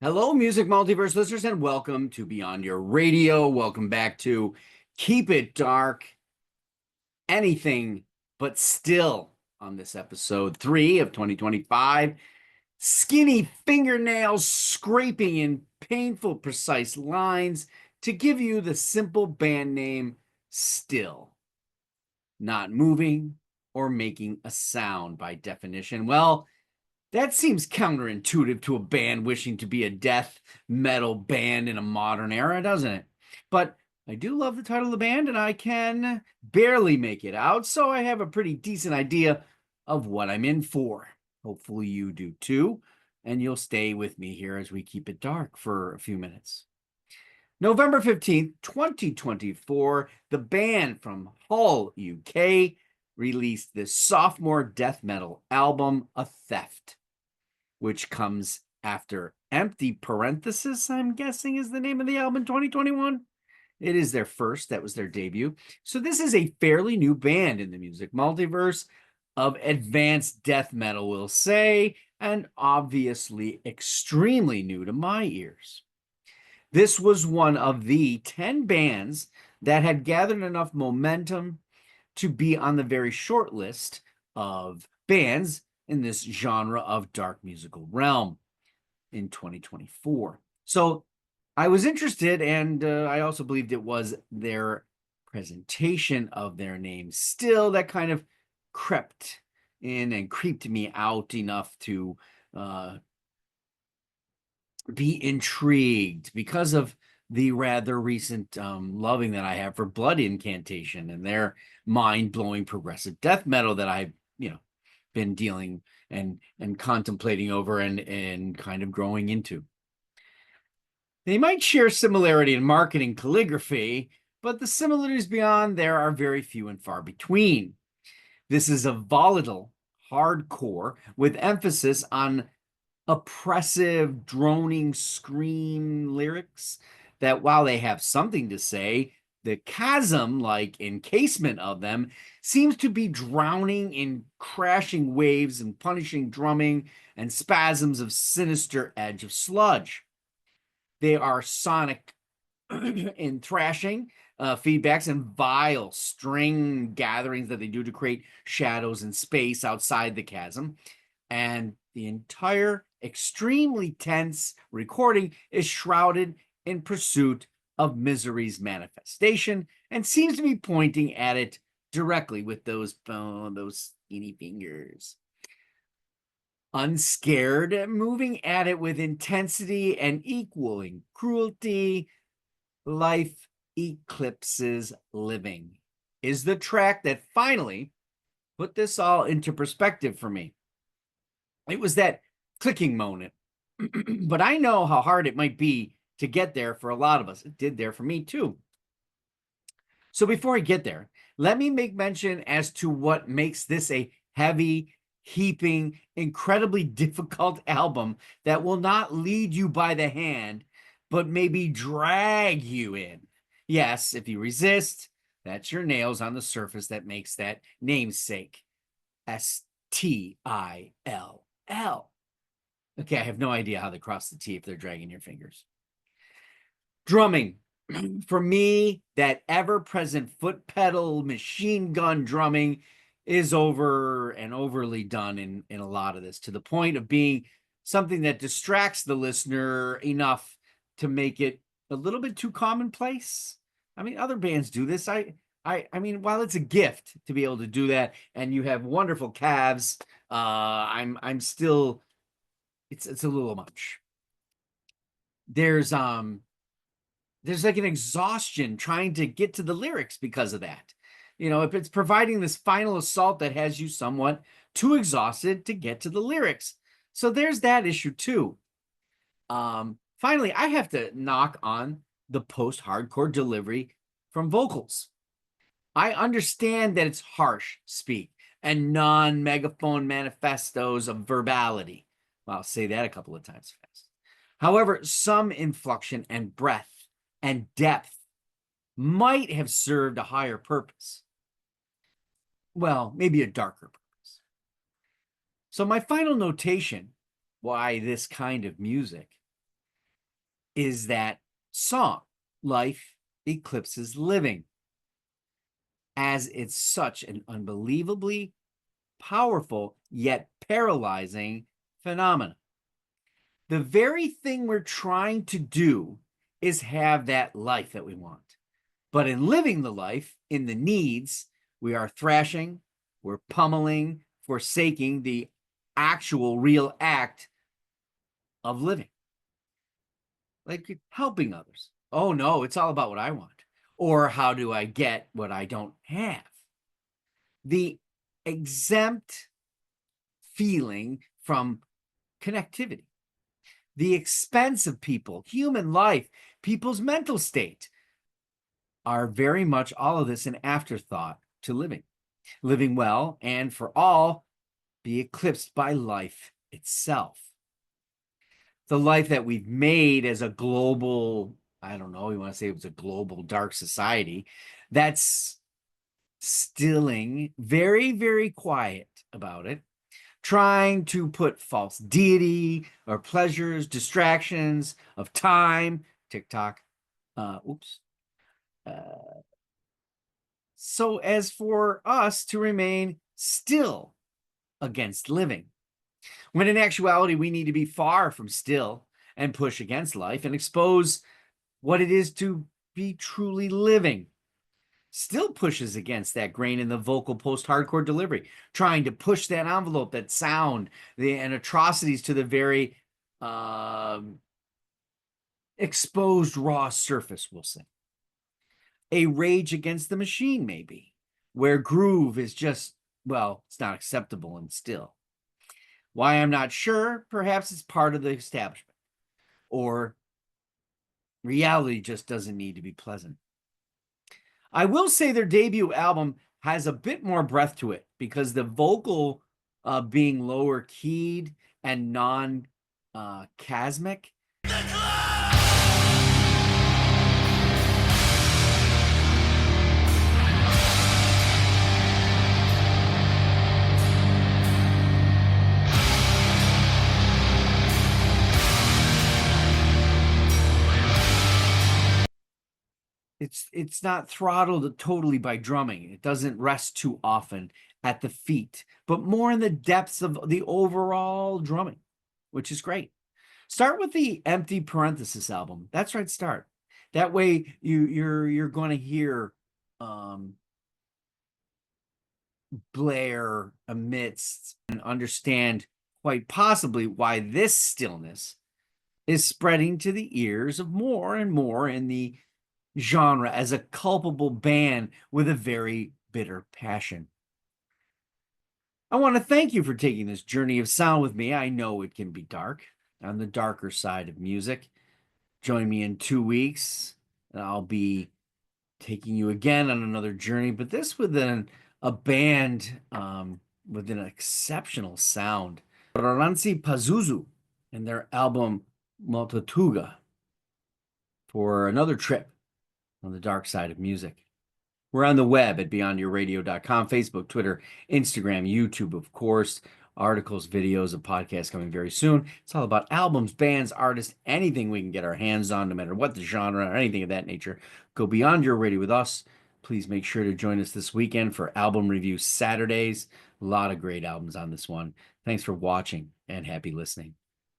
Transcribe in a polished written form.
Hello, Music Multiverse listeners, and welcome to Beyond Your Radio. Welcome back to Keep It Dark, Anything But Still on this episode 3 of 2025. Skinny fingernails scraping in painful, precise lines to give you the simple band name Still. Not moving or making a sound by definition. Well, that seems counterintuitive to a band wishing to be a death metal band in a modern era, doesn't it? But I do love the title of the band, and I can barely make it out, so I have a pretty decent idea of what I'm in for. Hopefully, you do too, and you'll stay with me here as we keep it dark for a few minutes. November 15th, 2024, the band from Hull, UK, released this sophomore death metal album, A Theft, which comes after Empty Parenthesis, I'm guessing is the name of the album, 2021. It is their first, that was their debut. So this is a fairly new band in the music multiverse of advanced death metal, we'll say, and obviously extremely new to my ears. This was one of the 10 bands that had gathered enough momentum to be on the very short list of bands in this genre of dark musical realm in 2024. So I was interested, and I also believed it was their presentation of their name Still that kind of crept in and creeped me out enough to be intrigued because of the rather recent loving that I have for Blood Incantation and their mind-blowing progressive death metal that I've, been dealing and contemplating over and kind of growing into. They might share similarity in marketing calligraphy, but the similarities beyond there are very few and far between. This is a volatile hardcore with emphasis on oppressive, droning scream lyrics that, while they have something to say, the chasm-like encasement of them seems to be drowning in crashing waves and punishing drumming and spasms of sinister edge of sludge. They are sonic in thrashing feedbacks and vile string gatherings that they do to create shadows and space outside the chasm. And the entire extremely tense recording is shrouded in pursuit of misery's manifestation and seems to be pointing at it directly with those skinny fingers. Unscared, moving at it with intensity and equaling cruelty, life eclipses living is the track that finally put this all into perspective for me. It was that clicking moment, but I know how hard it might be to get there for a lot of us. It did there for me too. So before I get there, let me make mention as to what makes this a heavy, heaping, incredibly difficult album that will not lead you by the hand, but maybe drag you in. Yes, if you resist, that's your nails on the surface that makes that namesake. Still. Okay, I have no idea how they cross the T if they're dragging your fingers. Drumming. For me, that ever-present foot pedal machine gun drumming is over and overly done in a lot of this, to the point of being something that distracts the listener enough to make it a little bit too commonplace. I mean, other bands do this. I mean, while it's a gift to be able to do that, and you have wonderful calves, I'm still, it's a little much. There's like an exhaustion trying to get to the lyrics because of that. If it's providing this final assault that has you somewhat too exhausted to get to the lyrics. So there's that issue too. Finally, I have to knock on the post-hardcore delivery from vocals. I understand that it's harsh speak and non-megaphone manifestos of verbality. Well, I'll say that a couple of times fast. However, some inflection and breath and depth might have served a higher purpose. Well, maybe a darker purpose. So my final notation, why this kind of music, is that song, Life Eclipses Living, as it's such an unbelievably powerful yet paralyzing phenomenon. The very thing we're trying to do is have that life that we want. But in living the life, in the needs, we are thrashing, we're pummeling, forsaking the actual real act of living. Like helping others. Oh no, it's all about what I want. Or how do I get what I don't have? The exempt feeling from connectivity, the expense of people, human life, people's mental state are very much all of this an afterthought to living. Living well and for all be eclipsed by life itself. The life that we've made as a global, I don't know, you want to say it was a global dark society, that's stilling, very, very quiet about it, trying to put false deity or pleasures, distractions of time, TikTok, so as for us to remain still against living. When in actuality, we need to be far from still and push against life and expose what it is to be truly living. Still pushes against that grain in the vocal post-hardcore delivery, trying to push that envelope, that sound, and atrocities to the very exposed raw surface, we'll say. A rage against the machine, maybe, where groove is just, well, it's not acceptable and still. Why I'm not sure, perhaps it's part of the establishment, or reality just doesn't need to be pleasant. I will say their debut album has a bit more breath to it because the vocal being lower keyed and non-chasmic. It's not throttled totally by drumming. It doesn't rest too often at the feet, but more in the depths of the overall drumming, which is great. Start with the Empty Parenthesis album. That's right, start. That way you're going to hear Blair amidst and understand quite possibly why this stillness is spreading to the ears of more and more in the genre as a culpable band with a very bitter passion. I want to thank you for taking this journey of sound with me. I know it can be dark, on the darker side of music. Join me in 2 weeks, and I'll be taking you again on another journey, but this with a band with an exceptional sound. Ranzi Pazuzu and their album Multituga for another trip on the dark side of music. We're on the web at beyondyourradio.com, Facebook, Twitter, Instagram, YouTube, of course. Articles, videos, and podcasts coming very soon. It's all about albums, bands, artists, anything we can get our hands on, no matter what the genre or anything of that nature. Go beyond your radio with us. Please make sure to join us this weekend for album review Saturdays. A lot of great albums on this one. Thanks for watching and happy listening.